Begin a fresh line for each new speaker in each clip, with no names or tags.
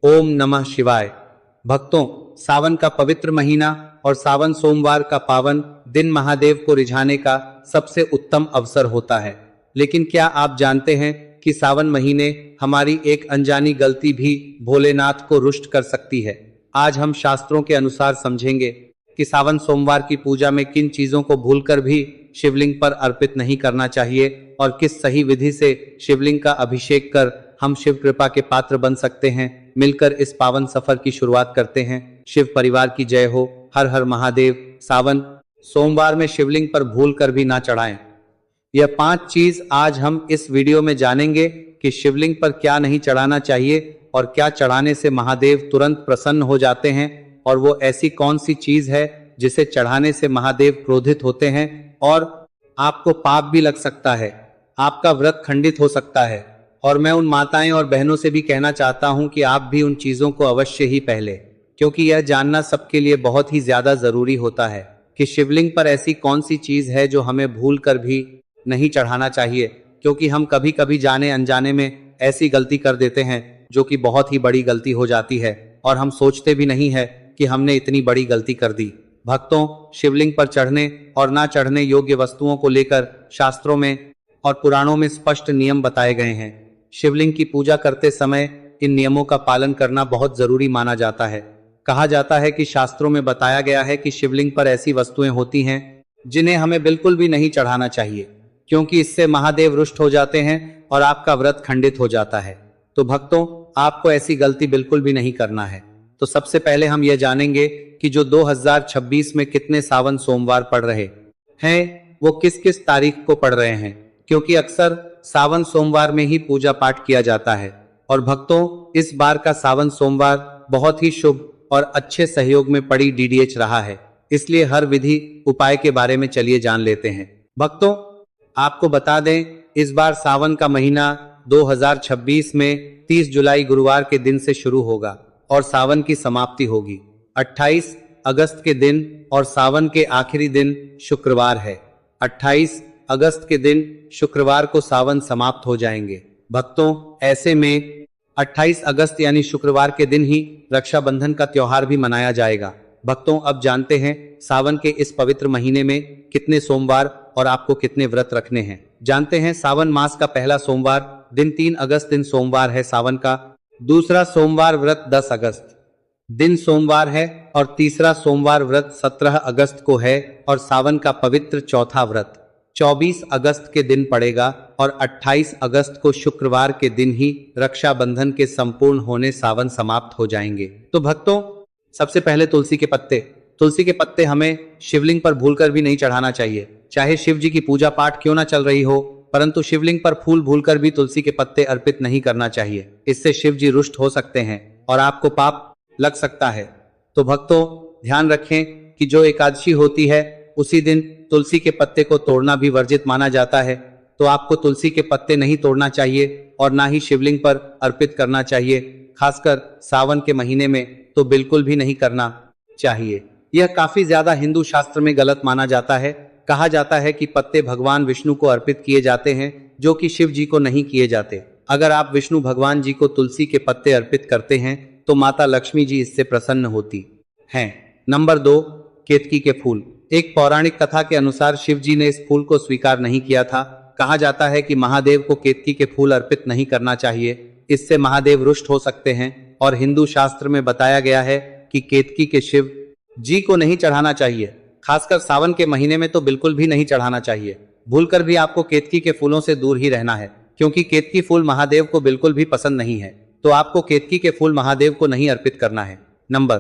ओम नमः शिवाय। भक्तों, सावन का पवित्र महीना और सावन सोमवार का पावन दिन महादेव को रिझाने का सबसे उत्तम अवसर होता है। लेकिन क्या आप जानते हैं कि सावन महीने हमारी एक अनजानी गलती भी भोलेनाथ को रुष्ट कर सकती है। आज हम शास्त्रों के अनुसार समझेंगे कि सावन सोमवार की पूजा में किन चीजों को भूलकर भी शिवलिंग पर अर्पित नहीं करना चाहिए और किस सही विधि से शिवलिंग का अभिषेक कर हम शिव कृपा के पात्र बन सकते हैं। मिलकर इस पावन सफर की शुरुआत करते हैं। शिव परिवार की जय हो। हर हर महादेव। सावन सोमवार में शिवलिंग पर भूल कर भी ना चढ़ाएं। यह 5 चीज आज हम इस वीडियो में जानेंगे कि शिवलिंग पर क्या नहीं चढ़ाना चाहिए और क्या चढ़ाने से महादेव तुरंत प्रसन्न हो जाते हैं, और वो ऐसी कौन सी चीज है जिसे चढ़ाने से महादेव क्रोधित होते हैं और आपको पाप भी लग सकता है, आपका व्रत खंडित हो सकता है। और मैं उन माताएं और बहनों से भी कहना चाहता हूं कि आप भी उन चीजों को अवश्य ही पहले, क्योंकि यह जानना सबके लिए बहुत ही ज्यादा जरूरी होता है कि शिवलिंग पर ऐसी कौन सी चीज है जो हमें भूल कर भी नहीं चढ़ाना चाहिए। क्योंकि हम कभी कभी जाने अनजाने में ऐसी गलती कर देते हैं जो कि बहुत ही बड़ी गलती हो जाती है और हम सोचते भी नहीं है कि हमने इतनी बड़ी गलती कर दी। भक्तों, शिवलिंग पर चढ़ने और ना चढ़ने योग्य वस्तुओं को लेकर शास्त्रों में और पुराणों में स्पष्ट नियम बताए गए हैं। शिवलिंग की पूजा करते समय इन नियमों का पालन करना बहुत जरूरी माना जाता है। कहा जाता है कि शास्त्रों में बताया गया है कि शिवलिंग पर ऐसी वस्तुएं होती हैं जिन्हें हमें बिल्कुल भी नहीं चढ़ाना चाहिए, क्योंकि इससे महादेव रुष्ट हो जाते हैं और आपका व्रत खंडित हो जाता है। तो भक्तों, आपको ऐसी गलती बिल्कुल भी नहीं करना है। तो सबसे पहले हम यह जानेंगे कि जो 2026 में कितने सावन सोमवार पड़ रहे हैं वो किस किस तारीख को पड़ रहे हैं, क्योंकि अक्सर सावन सोमवार में ही पूजा पाठ किया जाता है। और भक्तों, इस बार का सावन सोमवार बहुत ही शुभ और अच्छे सहयोग में पड़ी डीडीएच रहा है, इसलिए हर विधि उपाय के बारे में चलिए जान लेते हैं। भक्तों, आपको बता दें, इस बार सावन का महीना 2026 में 30 जुलाई गुरुवार के दिन से शुरू होगा और सावन की समाप्ति होगी 28 अगस्त के दिन, और सावन के आखिरी दिन शुक्रवार है। 28 अगस्त के दिन शुक्रवार को सावन समाप्त हो जाएंगे। भक्तों, ऐसे में 28 अगस्त यानी शुक्रवार के दिन ही रक्षाबंधन का त्योहार भी मनाया जाएगा। भक्तों, अब जानते हैं सावन के इस पवित्र महीने में कितने सोमवार और आपको कितने व्रत रखने हैं। जानते हैं, सावन मास का पहला सोमवार दिन 3 अगस्त दिन सोमवार है सावन का। दूसरा सोमवार व्रत 10 अगस्त दिन सोमवार है और तीसरा सोमवार व्रत 17 अगस्त को है, और सावन का पवित्र चौथा व्रत 24 अगस्त के दिन पड़ेगा और 28 अगस्त को शुक्रवार के दिन ही रक्षाबंधन के संपूर्ण होने सावन समाप्त हो जाएंगे। तो भक्तों, सबसे पहले तुलसी के पत्ते। तुलसी के पत्ते हमें शिवलिंग पर भूलकर भी नहीं चढ़ाना चाहिए। चाहे शिव जी की पूजा पाठ क्यों ना चल रही हो, परंतु शिवलिंग पर फूल भूलकर भी तुलसी के पत्ते अर्पित नहीं करना चाहिए। इससे शिव जी रुष्ट हो सकते हैं और आपको पाप लग सकता है। तो भक्तों, ध्यान रखें कि जो एकादशी होती है उसी दिन तुलसी के पत्ते को तोड़ना भी वर्जित माना जाता है। तो आपको तुलसी के पत्ते नहीं तोड़ना चाहिए और ना ही शिवलिंग पर अर्पित करना चाहिए। खासकर सावन के महीने में तो बिल्कुल भी नहीं करना चाहिए। यह काफी ज्यादा हिंदू शास्त्र में गलत माना जाता है। कहा जाता है कि पत्ते भगवान विष्णु को अर्पित किए जाते हैं, जो कि शिव जी को नहीं किए जाते। अगर आप विष्णु भगवान जी को तुलसी के पत्ते अर्पित करते हैं तो माता लक्ष्मी जी इससे प्रसन्न होती हैं। नंबर 2, केतकी के फूल। एक पौराणिक कथा के अनुसार शिव जी ने इस फूल को स्वीकार नहीं किया था। कहा जाता है कि महादेव को केतकी के फूल अर्पित नहीं करना चाहिए, इससे महादेव रुष्ट हो सकते हैं। और हिंदू शास्त्र में बताया गया है कि केतकी के शिव जी को नहीं चढ़ाना चाहिए। खासकर सावन के महीने में तो बिल्कुल भी नहीं चढ़ाना चाहिए। भूलकर भी आपको केतकी के फूलों से दूर ही रहना है, क्योंकि केतकी फूल महादेव को बिल्कुल भी पसंद नहीं है। तो आपको केतकी के फूल महादेव को नहीं अर्पित करना है। नंबर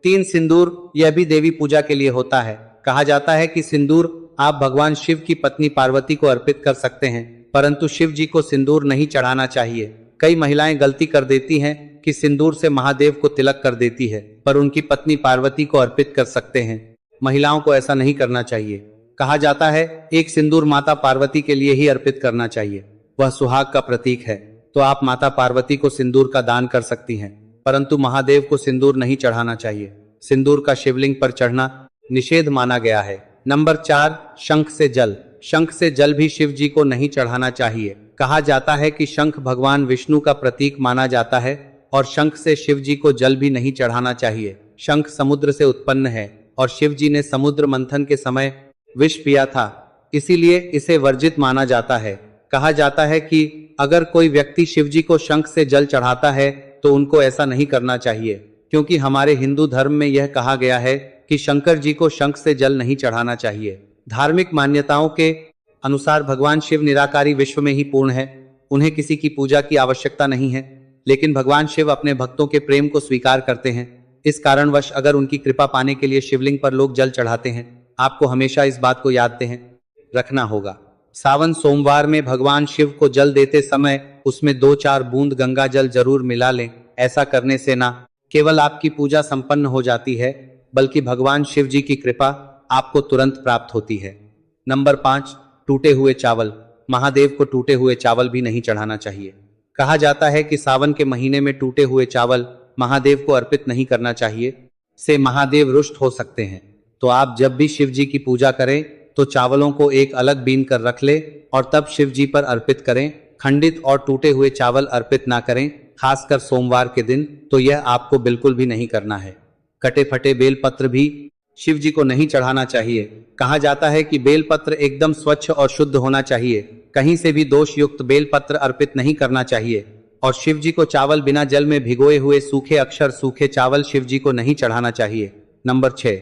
3, सिंदूर। यह भी देवी पूजा के लिए होता है। कहा जाता है कि सिंदूर आप भगवान शिव की पत्नी पार्वती को अर्पित कर सकते हैं, परंतु शिव जी को सिंदूर नहीं चढ़ाना चाहिए। कई महिलाएं गलती कर देती हैं कि सिंदूर से महादेव को तिलक कर देती है, पर उनकी पत्नी पार्वती को अर्पित कर सकते हैं। महिलाओं को ऐसा नहीं करना चाहिए। कहा जाता है एक सिंदूर माता पार्वती के लिए ही अर्पित करना चाहिए, वह सुहाग का प्रतीक है। तो आप माता पार्वती को सिंदूर का दान कर सकती हैं, परंतु महादेव को सिंदूर नहीं चढ़ाना चाहिए। सिंदूर का शिवलिंग पर चढ़ना निषेध माना गया है। नंबर 4, शंख से जल। शंख से जल भी शिव जी को नहीं चढ़ाना चाहिए। कहा जाता है कि शंख भगवान विष्णु का प्रतीक माना जाता है और शंख से शिव जी को जल भी नहीं चढ़ाना चाहिए। शंख समुद्र से उत्पन्न है और शिव जी ने समुद्र मंथन के समय विष पिया था, इसीलिए इसे वर्जित माना जाता है। कहा जाता है कि अगर कोई व्यक्ति शिव जी को शंख से जल चढ़ाता है तो उनको ऐसा नहीं करना चाहिए, क्योंकि हमारे हिंदू धर्म में यह कहा गया है कि शंकर जी को शंख से जल नहीं चढ़ाना चाहिए। धार्मिक मान्यताओं के अनुसार भगवान शिव निराकारी विश्व में ही पूर्ण है, उन्हें किसी की पूजा की आवश्यकता नहीं है, लेकिन भगवान शिव अपने भक्तों के प्रेम को स्वीकार करते हैं। इस कारणवश अगर उनकी कृपा पाने के लिए शिवलिंग पर लोग जल चढ़ाते हैं, आपको हमेशा इस बात को याद रखना होगा। सावन सोमवार में भगवान शिव को जल देते समय उसमें 2-4 बूंद गंगा जल जरूर मिला लें। ऐसा करने से ना केवल आपकी पूजा संपन्न हो जाती है, बल्कि भगवान शिव जी की कृपा आपको तुरंत प्राप्त होती है। नंबर 5, टूटे हुए चावल। महादेव को टूटे हुए चावल भी नहीं चढ़ाना चाहिए। कहा जाता है कि सावन के महीने में टूटे हुए चावल महादेव को अर्पित नहीं करना चाहिए, से महादेव रुष्ट हो सकते हैं। तो आप जब भी शिव जी की पूजा करें तो चावलों को एक अलग बीन कर रख ले और तब शिव जी पर अर्पित करें। खंडित और टूटे हुए चावल अर्पित ना करें, खासकर सोमवार के दिन, तो यह आपको बिल्कुल भी नहीं करना है। कटे फटे बेलपत्र भी शिव जी को नहीं चढ़ाना चाहिए। कहा जाता है कि बेलपत्र एकदम स्वच्छ और शुद्ध होना चाहिए, कहीं से भी दोष युक्त बेलपत्र अर्पित नहीं करना चाहिए। और शिव जी को चावल बिना जल में भिगोए हुए सूखे अक्षर सूखे चावल शिव जी को नहीं चढ़ाना चाहिए। नंबर 6,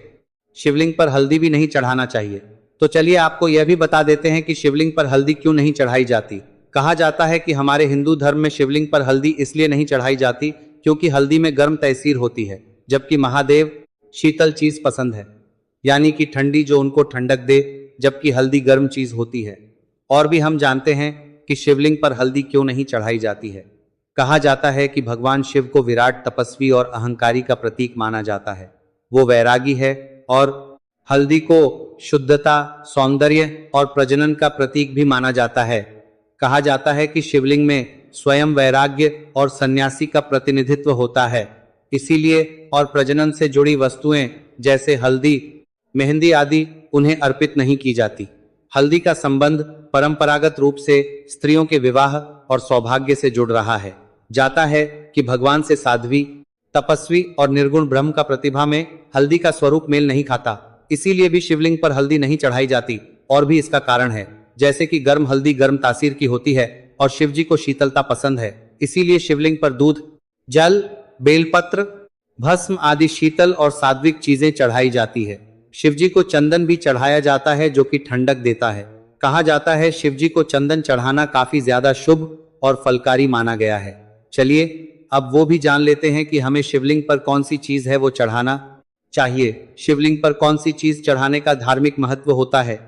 शिवलिंग पर हल्दी भी नहीं चढ़ाना चाहिए। तो चलिए आपको यह भी बता देते हैं कि शिवलिंग पर हल्दी क्यों नहीं चढ़ाई जाती। कहा जाता है कि हमारे हिंदू धर्म में शिवलिंग पर हल्दी इसलिए नहीं चढ़ाई जाती क्योंकि हल्दी में गर्म तैसीर होती है, जबकि महादेव शीतल चीज पसंद है, यानी कि ठंडी जो उनको ठंडक दे, जबकि हल्दी गर्म चीज होती है। और भी हम जानते हैं कि शिवलिंग पर हल्दी क्यों नहीं चढ़ाई जाती है। कहा जाता है कि भगवान शिव को विराट तपस्वी और अहंकारी का प्रतीक माना जाता है, वो वैरागी है, और हल्दी को शुद्धता, सौंदर्य और प्रजनन का प्रतीक भी माना जाता है। कहा जाता है कि शिवलिंग में स्वयं वैराग्य और सन्यासी का प्रतिनिधित्व होता है, इसीलिए और प्रजनन से जुड़ी वस्तुएं जैसे हल्दी, मेहंदी आदि उन्हें अर्पित नहीं की जाती। हल्दी का संबंध परंपरागत रूप से स्त्रियों के विवाह और सौभाग्य से जुड़ रहा है। जाता है कि भगवान से साध्वी, तपस्वी और निर्गुण ब्रह्म का प्रतिभा में हल्दी का स्वरूप मेल नहीं खाता, इसीलिए भी शिवलिंग पर हल्दी नहीं चढ़ाई जाती। और भी इसका कारण है, जैसे कि गर्म हल्दी गर्म तासीर की होती है और शिव जी को शीतलता पसंद है, इसीलिए शिवलिंग पर दूध, जल, बेलपत्र, भस्म आदि शीतल और सात्विक चीजें चढ़ाई जाती है। शिव जी को चंदन भी चढ़ाया जाता है जो कि ठंडक देता है। कहा जाता है शिव जी को चंदन चढ़ाना काफी ज्यादा शुभ और फलकारी माना गया है। चलिए अब वो भी जान लेते हैं कि हमें शिवलिंग पर कौन सी चीज है वो चढ़ाना चाहिए। शिवलिंग पर कौन सी चीज चढ़ाने का धार्मिक महत्व होता है।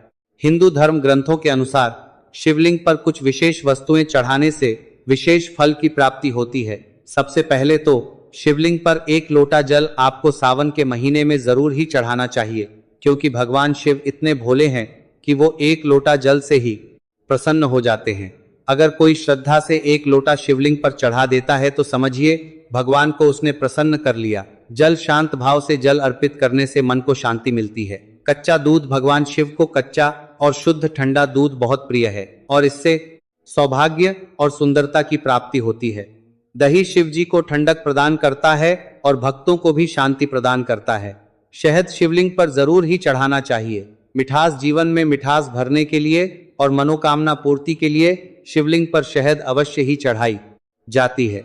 हिंदू धर्म ग्रंथों के अनुसार शिवलिंग पर कुछ विशेष वस्तुएं चढ़ाने से विशेष फल की प्राप्ति होती है। सबसे पहले तो शिवलिंग पर 1 लोटा जल आपको सावन के महीने में जरूर ही चढ़ाना चाहिए, क्योंकि भगवान शिव इतने भोले हैं कि वो 1 लोटा जल से ही प्रसन्न हो जाते हैं। अगर कोई श्रद्धा से 1 लोटा शिवलिंग पर चढ़ा देता है तो समझिए भगवान को उसने प्रसन्न कर लिया। जल शांत भाव से जल अर्पित करने से मन को शांति मिलती है। कच्चा दूध, भगवान शिव को कच्चा और शुद्ध ठंडा दूध बहुत प्रिय है और इससे सौभाग्य और सुंदरता की प्राप्ति होती है। दही शिव जी को ठंडक प्रदान करता है और भक्तों को भी शांति प्रदान करता है। शहद शिवलिंग पर जरूर ही चढ़ाना चाहिए। मिठास जीवन में मिठास भरने के लिए और मनोकामना पूर्ति के लिए शिवलिंग पर शहद अवश्य ही चढ़ाई जाती है।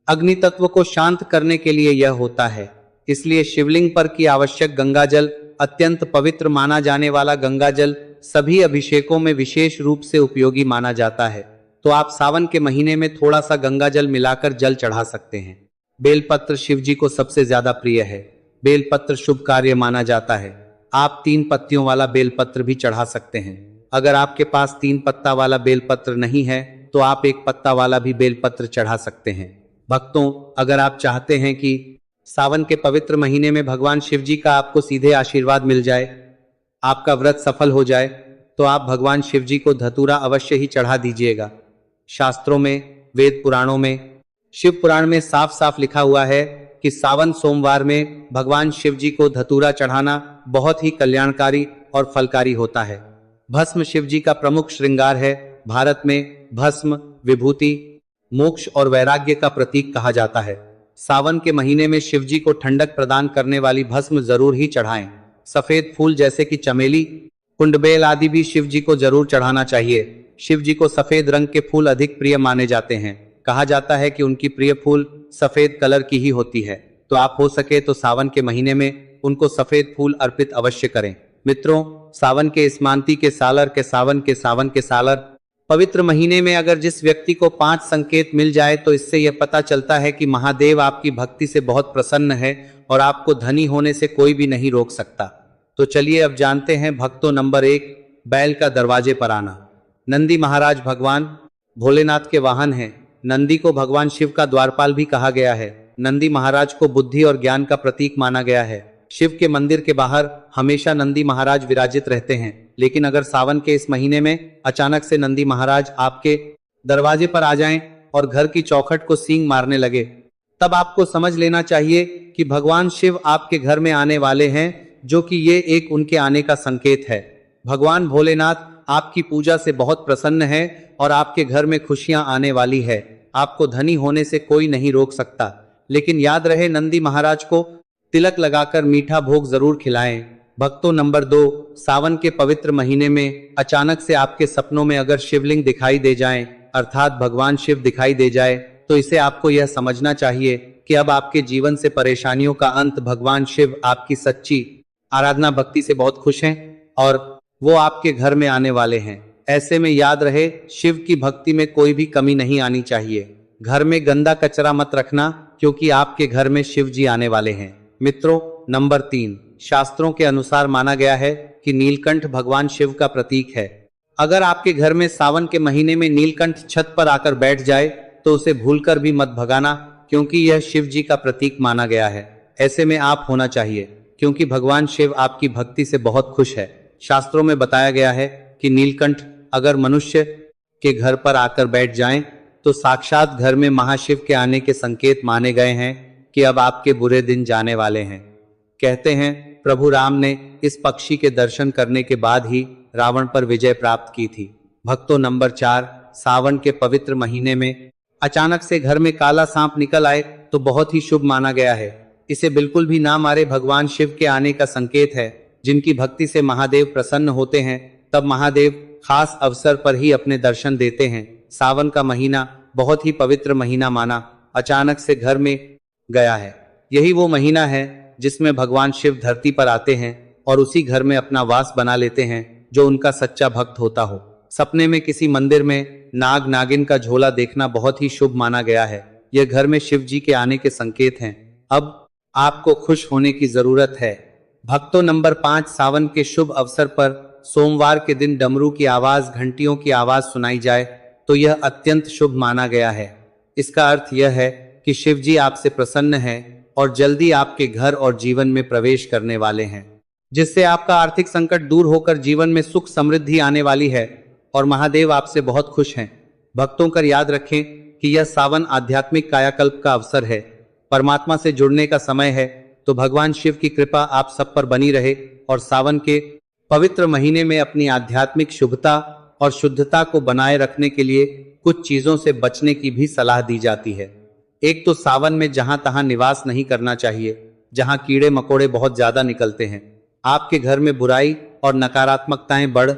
अग्नि तत्व को शांत करने के लिए यह होता है, इसलिए शिवलिंग पर की आवश्यक गंगाजल, अत्यंत पवित्र माना जाने वाला गंगाजल सभी अभिषेकों में विशेष रूप से उपयोगी माना जाता है। तो आप सावन के महीने में थोड़ा सा गंगाजल मिलाकर जल चढ़ा सकते हैं। बेलपत्र शिव जी को सबसे ज्यादा प्रिय है। बेलपत्र शुभ कार्य माना जाता है। आप 3 पत्तियों वाला बेलपत्र भी चढ़ा सकते हैं। अगर आपके पास 3 पत्ता वाला बेलपत्र नहीं है तो आप 1 पत्ता वाला भी बेलपत्र चढ़ा सकते हैं। भक्तों, अगर आप चाहते हैं कि सावन के पवित्र महीने में भगवान शिव जी का आपको सीधे आशीर्वाद मिल जाए, आपका व्रत सफल हो जाए, तो आप भगवान शिव जी को धतूरा अवश्य ही चढ़ा दीजिएगा। शास्त्रों में, वेद पुराणों में, शिव पुराण में साफ साफ लिखा हुआ है कि सावन सोमवार में भगवान शिव जी को धतूरा चढ़ाना बहुत ही कल्याणकारी और फलकारी होता है। भस्म शिव जी का प्रमुख श्रृंगार है। भारत में भस्म विभूति, मोक्ष और वैराग्य का प्रतीक कहा जाता है। सावन के महीने में शिव जी को ठंडक प्रदान करने वाली भस्म जरूर ही चढ़ाएं। सफेद फूल जैसे कि चमेली, कुंडबेल आदि भी शिव जी को जरूर चढ़ाना चाहिए। शिव जी को सफेद रंग के फूल अधिक प्रिय माने जाते हैं। कहा जाता है कि उनकी प्रिय फूल सफेद कलर की ही होती है, तो आप हो सके तो सावन के महीने में उनको सफेद फूल अर्पित अवश्य करें। मित्रों, सावन के स्मांति के सावन के सालर पवित्र महीने में अगर जिस व्यक्ति को 5 संकेत मिल जाए तो इससे यह पता चलता है कि महादेव आपकी भक्ति से बहुत प्रसन्न है और आपको धनी होने से कोई भी नहीं रोक सकता। तो चलिए अब जानते हैं भक्तों। नंबर 1, बैल का दरवाजे पर आना। नंदी महाराज भगवान भोलेनाथ के वाहन हैं। नंदी को भगवान शिव का द्वारपाल भी कहा गया है। नंदी महाराज को बुद्धि और ज्ञान का प्रतीक माना गया है। शिव के मंदिर के बाहर हमेशा नंदी महाराज विराजित रहते हैं, लेकिन अगर सावन के इस महीने में अचानक से नंदी महाराज आपके दरवाजे पर आ जाएं और घर की चौखट को सींग मारने लगे, तब आपको समझ लेना चाहिए कि भगवान शिव आपके घर में आने वाले हैं, जो कि ये एक उनके आने का संकेत है। भगवान भोलेनाथ आपकी पूजा से बहुत प्रसन्न है और आपके घर में खुशियां आने वाली है। आपको धनी होने से कोई नहीं रोक सकता, लेकिन याद रहे नंदी महाराज को तिलक लगाकर मीठा भोग जरूर खिलाएं। भक्तों, नंबर 2, सावन के पवित्र महीने में अचानक से आपके सपनों में अगर शिवलिंग दिखाई दे जाएं, अर्थात भगवान शिव दिखाई दे जाए, तो इसे आपको यह समझना चाहिए कि अब आपके जीवन से परेशानियों का अंत। भगवान शिव आपकी सच्ची आराधना भक्ति से बहुत खुश हैं और वो आपके घर में आने वाले हैं। ऐसे में याद रहे, शिव की भक्ति में कोई भी कमी नहीं आनी चाहिए। घर में गंदा कचरा मत रखना, क्योंकि आपके घर में शिव जी आने वाले हैं। मित्रों, नंबर 3, शास्त्रों के अनुसार माना गया है कि नीलकंठ भगवान शिव का प्रतीक है। अगर आपके घर में सावन के महीने में नीलकंठ छत पर आकर बैठ जाए तो उसे भूलकर भी मत भगाना, क्योंकि यह शिव जी का प्रतीक माना गया है। ऐसे में आप होना चाहिए, क्योंकि भगवान शिव आपकी भक्ति से बहुत खुश है। शास्त्रों में बताया गया है कि नीलकंठ अगर मनुष्य के घर पर आकर बैठ जाएं, तो साक्षात घर में महाशिव के आने के संकेत माने गए हैं कि अब आपके बुरे दिन जाने वाले हैं। कहते हैं प्रभु राम ने इस पक्षी के दर्शन करने के बाद ही रावण पर विजय प्राप्त की थी। भक्तों, नंबर 4, सावन के पवित्र महीने में अचानक से घर में काला सांप निकल आए तो बहुत ही शुभ माना गया है। इसे बिल्कुल भी ना मारे, भगवान शिव के आने का संकेत है। जिनकी भक्ति से महादेव प्रसन्न होते हैं, तब महादेव खास अवसर पर ही अपने दर्शन देते हैं। सावन का महीना बहुत ही पवित्र महीना माना अचानक से घर में गया है। यही वो महीना है जिसमें भगवान शिव धरती पर आते हैं और उसी घर में अपना वास बना लेते हैं जो उनका सच्चा भक्त होता हो। सपने में किसी मंदिर में नाग नागिन का झोला देखना बहुत ही शुभ माना गया है। यह घर में शिव जी के आने के संकेत हैं। अब आपको खुश होने की जरूरत है। भक्तों, नंबर 5, सावन के शुभ अवसर पर सोमवार के दिन डमरू की आवाज, घंटियों की आवाज सुनाई जाए तो यह अत्यंत शुभ माना गया है। इसका अर्थ यह है कि शिव जी आपसे प्रसन्न है और जल्दी आपके घर और जीवन में प्रवेश करने वाले हैं, जिससे आपका आर्थिक संकट दूर होकर जीवन में सुख समृद्धि आने वाली है और महादेव आपसे बहुत खुश हैं। भक्तों, कर याद रखें कि यह सावन आध्यात्मिक कायाकल्प का अवसर है, परमात्मा से जुड़ने का समय है। तो भगवान शिव की कृपा आप सब पर बनी रहे और सावन के पवित्र महीने में अपनी आध्यात्मिक शुभता और शुद्धता को बनाए रखने के लिए कुछ चीजों से बचने की भी सलाह दी जाती है। एक तो सावन में जहां तहां निवास नहीं करना चाहिए, जहां कीड़े मकोड़े बहुत ज्यादा निकलते हैं। आपके घर में बुराई और नकारात्मकताएं बढ़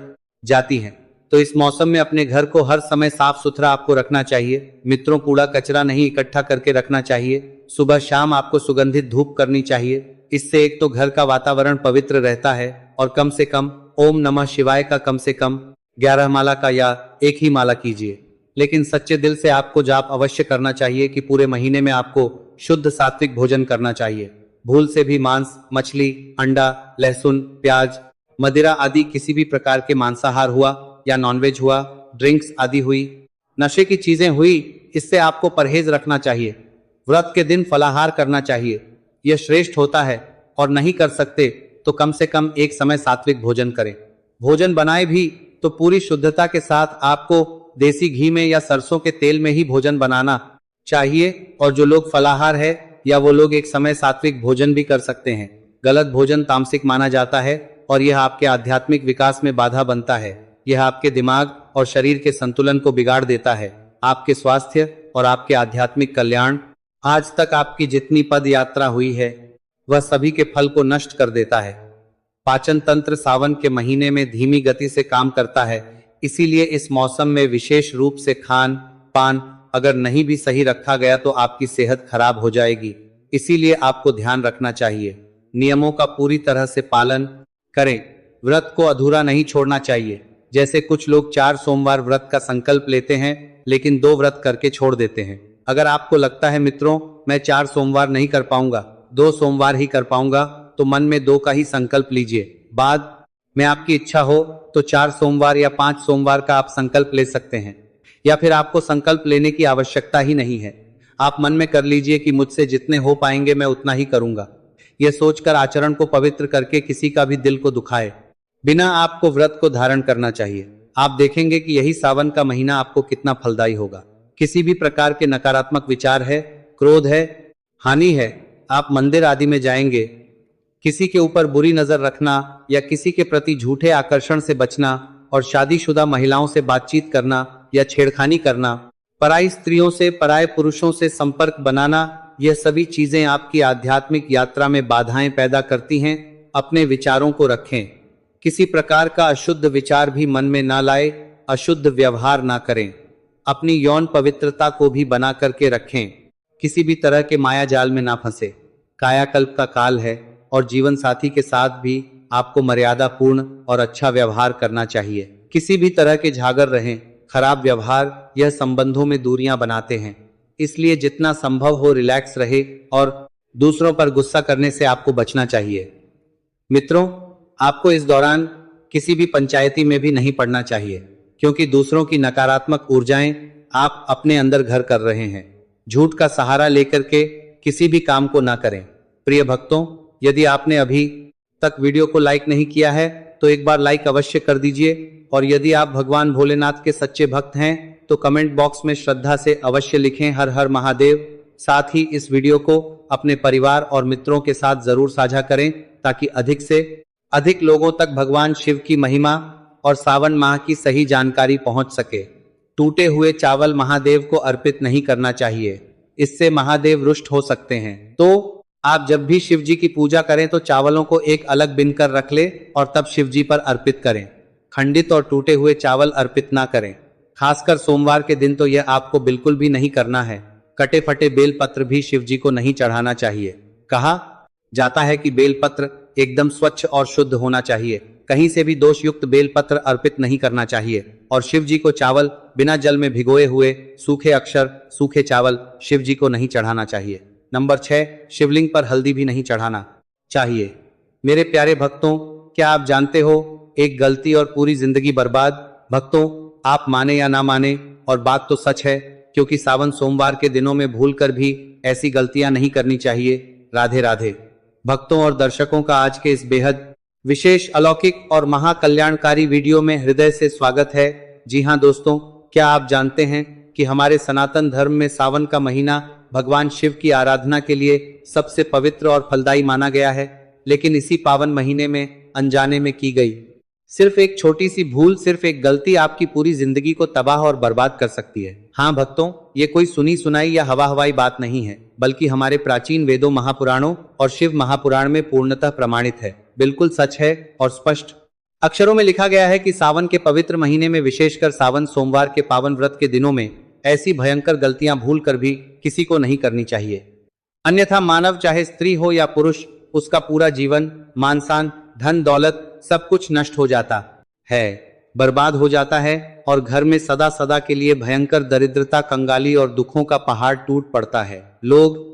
जाती हैं, तो इस मौसम में अपने घर को हर समय साफ सुथरा आपको रखना चाहिए। मित्रों, कूड़ा कचरा नहीं इकट्ठा करके रखना चाहिए। सुबह शाम आपको सुगंधित धूप करनी चाहिए। इससे एक तो घर का वातावरण पवित्र रहता है और कम से कम ओम नमः शिवाय का कम से कम 11 माला का या एक ही माला कीजिए। लेकिन सच्चे दिल से आपको जाप अवश्य करना चाहिए कि पूरे महीने में आपको शुद्ध सात्विक भोजन करना चाहिए। भूल से भी मांस, मछली, अंडा, लहसुन, प्याज, मदिरा आदि किसी भी प्रकार के मांसाहार हुआ या नॉनवेज हुआ, ड्रिंक्स आदि हुई, नशे की चीजें हुई, इससे आपको परहेज रखना चाहिए। व्रत के दिन फलाहार करना चाहिए, यह श्रेष्ठ होता है। और नहीं कर सकते तो कम से कम एक समय सात्विक भोजन करें। भोजन बनाए भी तो पूरी शुद्धता के साथ आपको देसी घी में या सरसों के तेल में ही भोजन बनाना चाहिए। और जो लोग फलाहार है या वो लोग एक समय सात्विक भोजन भी कर सकते हैं। गलत भोजन तामसिक माना जाता है और यह आपके आध्यात्मिक विकास में बाधा बनता है। यह आपके दिमाग और शरीर के संतुलन को बिगाड़ देता है। आपके स्वास्थ्य और आपके आध्यात्मिक कल्याण आज तक आपकी जितनी पद यात्रा हुई है वह सभी के फल को नष्ट कर देता है। पाचन तंत्र सावन के महीने में धीमी गति से काम करता है, इसीलिए इस मौसम में विशेष रूप से खान पान अगर नहीं भी सही रखा गया तो आपकी सेहत खराब हो जाएगी। इसीलिए आपको ध्यान रखना चाहिए, नियमों का पूरी तरह से पालन करें। व्रत को अधूरा नहीं छोड़ना चाहिए। जैसे कुछ लोग 4 सोमवार व्रत का संकल्प लेते हैं लेकिन 2 व्रत करके छोड़ देते हैं। अगर आपको लगता है मित्रों मैं 4 सोमवार नहीं कर पाऊंगा, 2 सोमवार ही कर पाऊंगा, तो मन में 2 का ही संकल्प लीजिए। बाद में आपकी इच्छा हो तो 4 सोमवार या 5 सोमवार का आप संकल्प ले सकते हैं, या फिर आपको संकल्प लेने की आवश्यकता ही नहीं है। आप मन में कर लीजिए कि मुझसे जितने हो पाएंगे मैं उतना ही करूंगा। यह सोचकर आचरण को पवित्र करके किसी का भी दिल को दुखाए बिना आपको व्रत को धारण करना चाहिए। आप देखेंगे कि यही सावन का महीना आपको कितना फलदायी होगा। किसी भी प्रकार के नकारात्मक विचार है, क्रोध है, हानि है, आप मंदिर आदि में जाएंगे, किसी के ऊपर बुरी नजर रखना या किसी के प्रति झूठे आकर्षण से बचना और शादीशुदा महिलाओं से बातचीत करना या छेड़खानी करना, पराई स्त्रियों से, पराये पुरुषों से संपर्क बनाना, यह सभी चीजें आपकी आध्यात्मिक यात्रा में बाधाएं पैदा करती हैं। अपने विचारों को रखें, किसी प्रकार का अशुद्ध विचार भी मन में ना लाए, अशुद्ध व्यवहार ना करें, अपनी यौन पवित्रता को भी बना करके रखें, किसी भी तरह के माया जाल में ना फंसे। कायाकल्प का काल है और जीवन साथी के साथ भी आपको मर्यादा पूर्ण और अच्छा व्यवहार करना चाहिए। किसी भी तरह के झागर रहें, खराब व्यवहार यह संबंधों में दूरियां बनाते हैं। इसलिए जितना संभव हो रिलैक्स रहे और दूसरों पर गुस्सा करने से आपको बचना चाहिए। मित्रों, आपको इस दौरान किसी भी पंचायती में भी नहीं पड़ना चाहिए, क्योंकि दूसरों की नकारात्मक ऊर्जाएं आप अपने अंदर घर कर रहे हैं। झूठ का सहारा लेकर के किसी भी काम को ना करें। प्रिय भक्तों, यदि आपने अभी तक वीडियो को लाइक नहीं किया है तो एक बार लाइक अवश्य कर दीजिए, और यदि आप भगवान भोलेनाथ के सच्चे भक्त हैं तो कमेंट बॉक्स में श्रद्धा से अवश्य लिखें हर हर महादेव। साथ ही इस वीडियो को अपने परिवार और मित्रों के साथ जरूर साझा करें ताकि अधिक से अधिक लोगों तक भगवान शिव की महिमा और सावन माह की सही जानकारी पहुंच सके। टूटे हुए चावल महादेव को अर्पित नहीं करना चाहिए, इससे महादेव रुष्ट हो सकते हैं। तो आप जब भी शिव जी की पूजा करें तो चावलों को एक अलग बिन कर रख ले और तब शिव जी पर अर्पित करें। खंडित और टूटे हुए चावल अर्पित ना करें। खासकर सोमवार के दिन तो यह आपको बिल्कुल भी नहीं करना है। कटे फटे बेलपत्र भी शिव जी को नहीं चढ़ाना चाहिए। कहा जाता है कि बेलपत्र एकदम स्वच्छ और शुद्ध होना चाहिए, कहीं से भी दोष युक्त बेलपत्र अर्पित नहीं करना चाहिए। और शिव जी को चावल बिना जल में भिगोए हुए सूखे अक्षर, सूखे चावल शिव जी को नहीं चढ़ाना चाहिए। नंबर 6, शिवलिंग पर हल्दी भी नहीं चढ़ाना चाहिए। मेरे प्यारे भक्तों, क्या आप जानते हो, एक गलती और पूरी जिंदगी बर्बाद। भक्तों, आप माने या ना माने, और बात तो सच है, क्योंकि सावन सोमवार के दिनों में भूलकर भी ऐसी गलतियां नहीं करनी चाहिए। राधे राधे। भक्तों और दर्शकों का आज के इस बेहद विशेष, अलौकिक और महाकल्याणकारी वीडियो में हृदय से स्वागत है। जी हाँ दोस्तों, क्या आप जानते हैं कि हमारे सनातन धर्म में सावन का महीना भगवान शिव की आराधना के लिए सबसे पवित्र और फलदायी माना गया है। लेकिन इसी पावन महीने में अनजाने में की गई सिर्फ एक छोटी सी भूल, सिर्फ एक गलती आपकी पूरी जिंदगी को तबाह और बर्बाद कर सकती है। हाँ भक्तों, ये कोई सुनी सुनाई या हवा हवाई बात नहीं है, बल्कि हमारे प्राचीन वेदों, महापुराणों और शिव महापुराण में पूर्णतः प्रमाणित है। बिल्कुल सच है और स्पष्ट अक्षरों में लिखा गया है कि सावन के पवित्र महीने में, विशेषकर सावन सोमवार के पावन व्रत के दिनों में, ऐसी भयंकर गलतियां भूल कर भी किसी को नहीं करनी चाहिए। अन्यथा मानव, चाहे स्त्री हो या पुरुष, उसका पूरा जीवन, मान शान, धन दौलत सब कुछ नष्ट हो जाता है, बर्बाद हो जाता है, और घर में सदा सदा के लिए भयंकर दरिद्रता, कंगाली और दुखों का पहाड़ टूट पड़ता है। लोग